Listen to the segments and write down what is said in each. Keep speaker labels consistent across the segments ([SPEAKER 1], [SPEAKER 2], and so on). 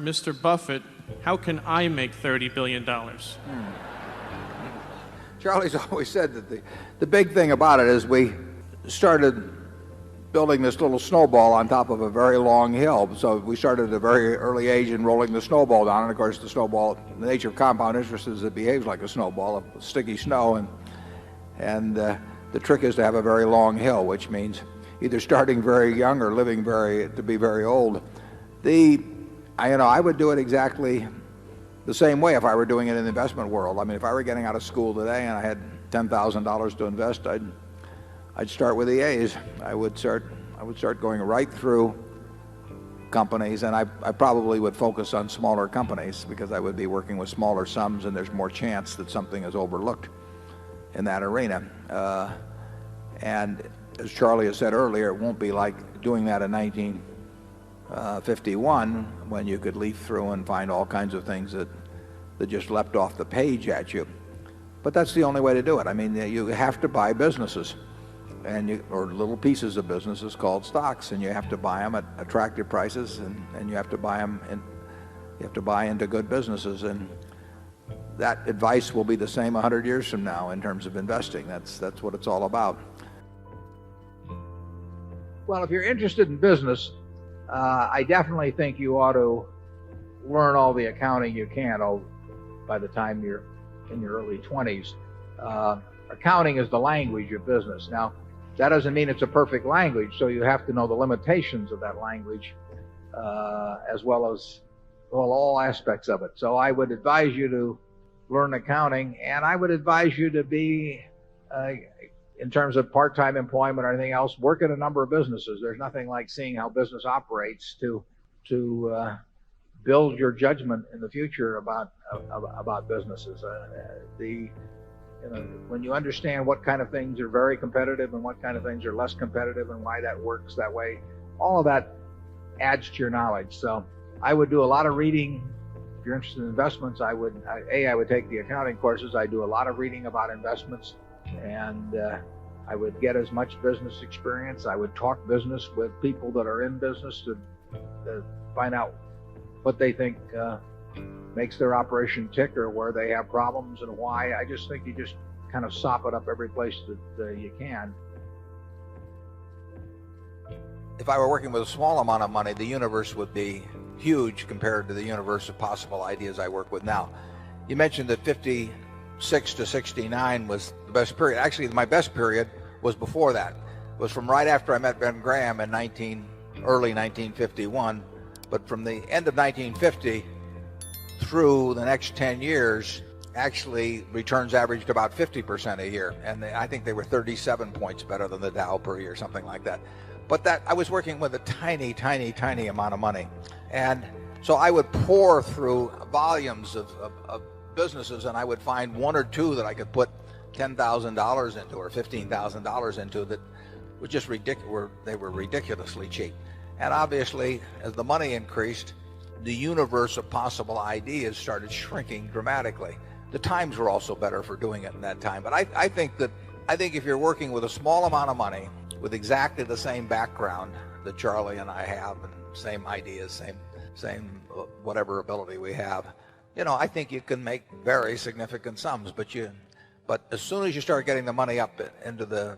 [SPEAKER 1] Mr. Buffett, how can I make $30 billion?
[SPEAKER 2] Charlie's always said that the big thing about it is we started building this little snowball on top of a very long hill. So we started at a very early age in rolling the snowball down. And of course, the snowball, the nature of compound interest is it behaves like a snowball of sticky snow. And the trick is to have a very long hill, which means either starting very young or living to be very old. I would do it exactly the same way if I were doing it in the investment world. I mean, if I were getting out of school today and I had $10,000 to invest, I'd start with the A's. I would start going right through companies, and I probably would focus on smaller companies because I would be working with smaller sums, and there's more chance that something is overlooked in that arena. And as Charlie has said earlier, it won't be like doing that in 1951 when you could leaf through and find all kinds of things that just leapt off the page at you. But that's the only way to do it. I mean, you have to buy businesses or little pieces of businesses called stocks, and you have to buy them at attractive prices, and you have to buy them into good businesses. And that advice will be the same 100 years from now in terms of investing. That's what it's all about. Well, if you're interested in business, I definitely think you ought to learn all the accounting you can by the time you're in your early 20s. Accounting is the language of business. Now, that doesn't mean it's a perfect language, so you have to know the limitations of that language as well as all aspects of it. So I would advise you to learn accounting, and I would advise you to be, in terms of part-time employment or anything else, work at a number of businesses. There's nothing like seeing how business operates to build your judgment in the future about businesses. When you understand what kind of things are very competitive and what kind of things are less competitive and why that works that way, all of that adds to your knowledge. So I would do a lot of reading. If you're interested in investments, I would take the accounting courses. I do a lot of reading about investments, and I would get as much business experience. I would talk business with people that are in business to find out what they think makes their operation tick or where they have problems and why. I just think you just kind of sop it up every place that you can. If I were working with a small amount of money, the universe would be huge compared to the universe of possible ideas I work with now. You mentioned that 56 to 69 was the best period. Actually, my best period was before that. It was from right after I met Ben Graham in early 1951. But from the end of 1950 through the next 10 years, actually returns averaged about 50% a year. And I think they were 37 points better than the Dow per year, something like that. But that I was working with a tiny, tiny, tiny amount of money. And so I would pour through volumes of businesses, and I would find one or two that I could put $10,000 into or $15,000 into that were just ridiculous. They were ridiculously cheap. And obviously, as the money increased, the universe of possible ideas started shrinking dramatically. The times were also better for doing it in that time. But I think if you're working with a small amount of money, with exactly the same background that Charlie and I have, and same ideas, same whatever ability we have, I think you can make very significant sums. But as soon as you start getting the money up into the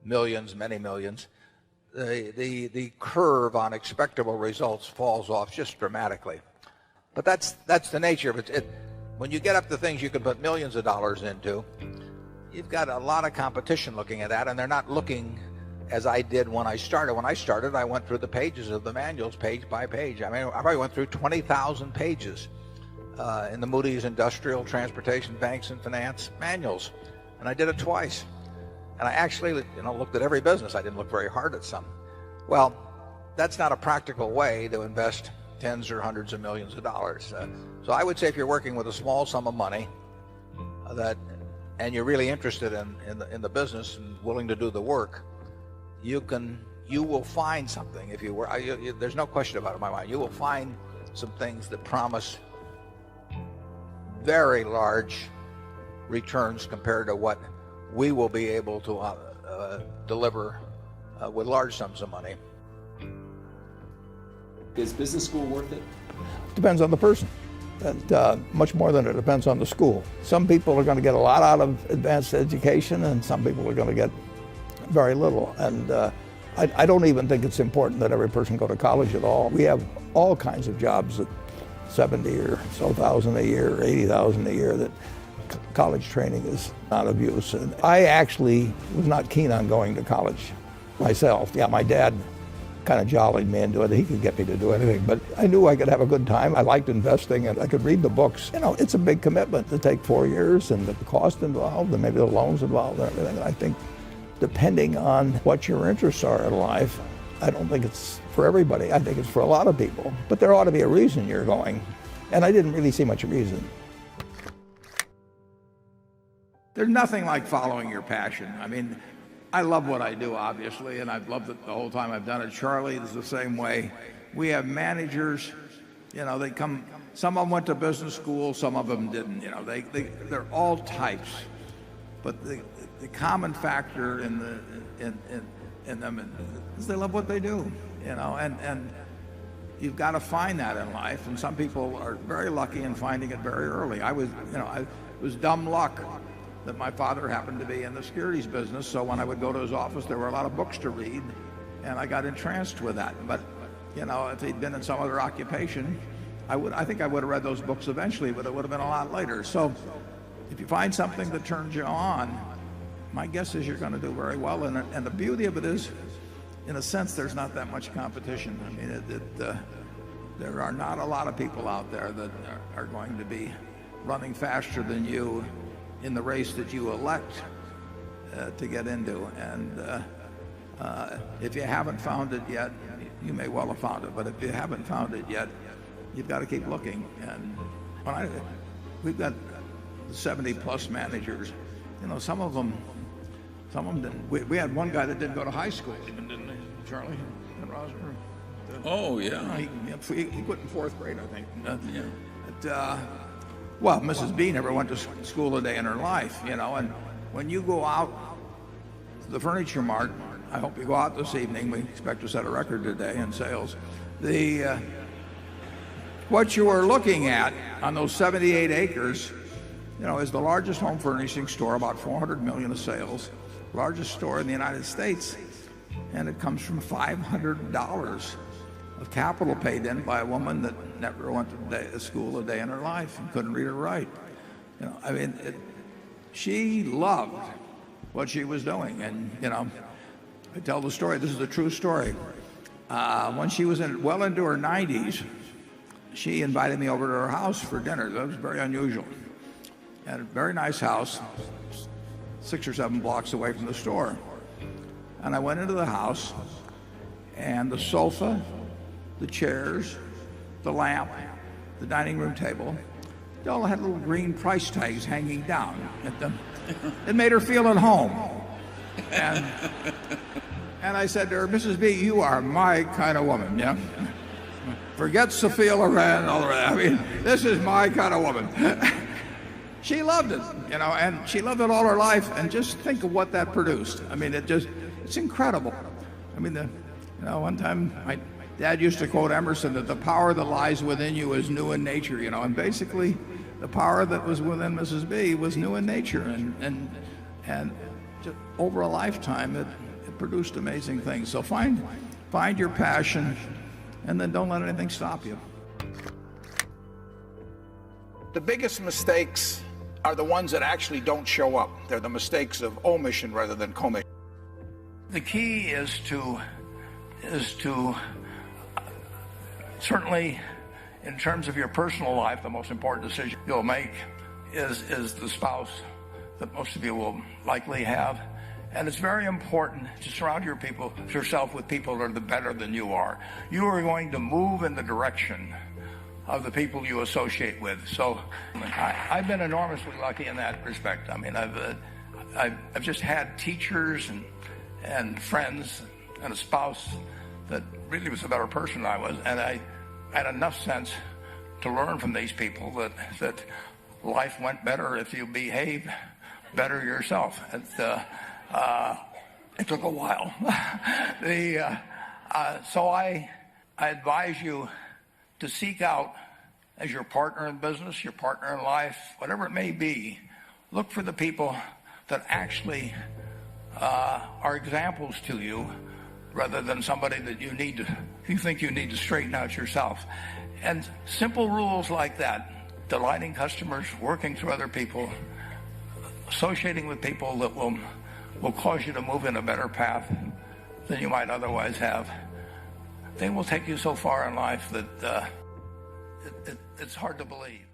[SPEAKER 2] millions, many millions, the curve on expectable results falls off just dramatically. But that's the nature of it. When you get up to things you can put millions of dollars into, you've got a lot of competition looking at that, and they're not looking as I did when I started. When I started, I went through the pages of the manuals page by page. I mean, I probably went through 20,000 pages in the Moody's Industrial, Transportation, Banks, and Finance manuals, and I did it twice. And I actually, looked at every business. I didn't look very hard at some. Well, that's not a practical way to invest tens or hundreds of millions of dollars. So I would say if you're working with a small sum of money and you're really interested in the business and willing to do the work, you will find something. If you were, there's no question about it in my mind. You will find some things that promise very large returns compared to what we will be able to deliver with large sums of money.
[SPEAKER 3] Is business school worth it?
[SPEAKER 4] Depends on the person. And much more than it depends on the school. Some people are going to get a lot out of advanced education, and some people are going to get very little. And I don't even think it's important that every person go to college at all. We have all kinds of jobs at 70 or so thousand a year, 80,000 a year, that college training is not of use. And I actually was not keen on going to college myself. Yeah, my dad kind of jollied me into it. He could get me to do anything, but I knew I could have a good time. I liked investing, and I could read the books. You know, it's a big commitment to take 4 years, and the cost involved, and maybe the loans involved, and everything. And I think depending on what your interests are in life, I don't think it's for everybody. I think it's for a lot of people, but there ought to be a reason you're going. And I didn't really see much reason. There's nothing like following your passion. I mean, I love what I do, obviously, and I've loved it the whole time I've done it. Charlie is the same way. We have managers, you know, they come, some of them went to business school, some of them didn't, you know, they're all types. But the common factor in them is they love what they do, you know, and you've got to find that in life, and some people are very lucky in finding it very early. I was it was dumb luck that my father happened to be in the securities business, so when I would go to his office, there were a lot of books to read, and I got entranced with that. But, you know, if he'd been in some other occupation, I think I would have read those books eventually, but it would have been a lot later. So if you find something that turns you on, my guess is you're going to do very well in it. And the beauty of it is, in a sense, there's not that much competition. I mean, there are not a lot of people out there that are going to be running faster than you in the race that you elect to get into. And if you haven't found it yet, you may well have found it, but if you haven't found it yet, you've got to keep looking. And we've got 70 plus managers, you know, some of them didn't. We had one guy that didn't go to high school even, didn't he, Charlie?
[SPEAKER 5] Oh, yeah.
[SPEAKER 4] He quit in fourth grade, I think.
[SPEAKER 5] Yeah.
[SPEAKER 4] Well, Mrs. B never went to school a day in her life, you know, and when you go out to the Furniture Mart, I hope you go out this evening, we expect to set a record today in sales. What you are looking at on those 78 acres, you know, is the largest home furnishing store, about 400 million of sales, largest store in the United States, and it comes from $500 of capital paid in by a woman that never went to school a day in her life and couldn't read or write. You know, I mean, she loved what she was doing, and you know, I tell the story. This is a true story. When she was well into her 90s, she invited me over to her house for dinner. That was very unusual. At a very nice house, 6 or 7 blocks away from the store. And I went into the house, and the sofa, the chairs, the lamp, the dining room table, they all had little green price tags hanging down at them. It made her feel at home. And I said to her, Mrs. B, you are my kind of woman, yeah? Forget Sophia Loren and all the rest. I mean, this is my kind of woman. She loved it, you know, and she loved it all her life, and just think of what that produced. I mean, it's incredible. I mean, one time my dad used to quote Emerson that the power that lies within you is new in nature, you know, and basically the power that was within Mrs. B was new in nature, and just over a lifetime it produced amazing things. So find your passion, and then don't let anything stop you.
[SPEAKER 6] The biggest mistakes are the ones that actually don't show up. They're the mistakes of omission rather than commission.
[SPEAKER 4] The key is to certainly, in terms of your personal life, the most important decision you'll make is the spouse that most of you will likely have. And it's very important to surround yourself with people that are better than you are. You are going to move in the direction of the people you associate with. So I've been enormously lucky in that respect. I mean, I've just had teachers and friends and a spouse that really was a better person than I was, and I had enough sense to learn from these people that life went better if you behave better yourself. It took a while. So I I advise you to seek out, as your partner in business, your partner in life, whatever it may be, look for the people that actually are examples to you, rather than somebody that you think you need to straighten out yourself. And simple rules like that, delighting customers, working through other people, associating with people that will cause you to move in a better path than you might otherwise have, they will take you so far in life that it's hard to believe.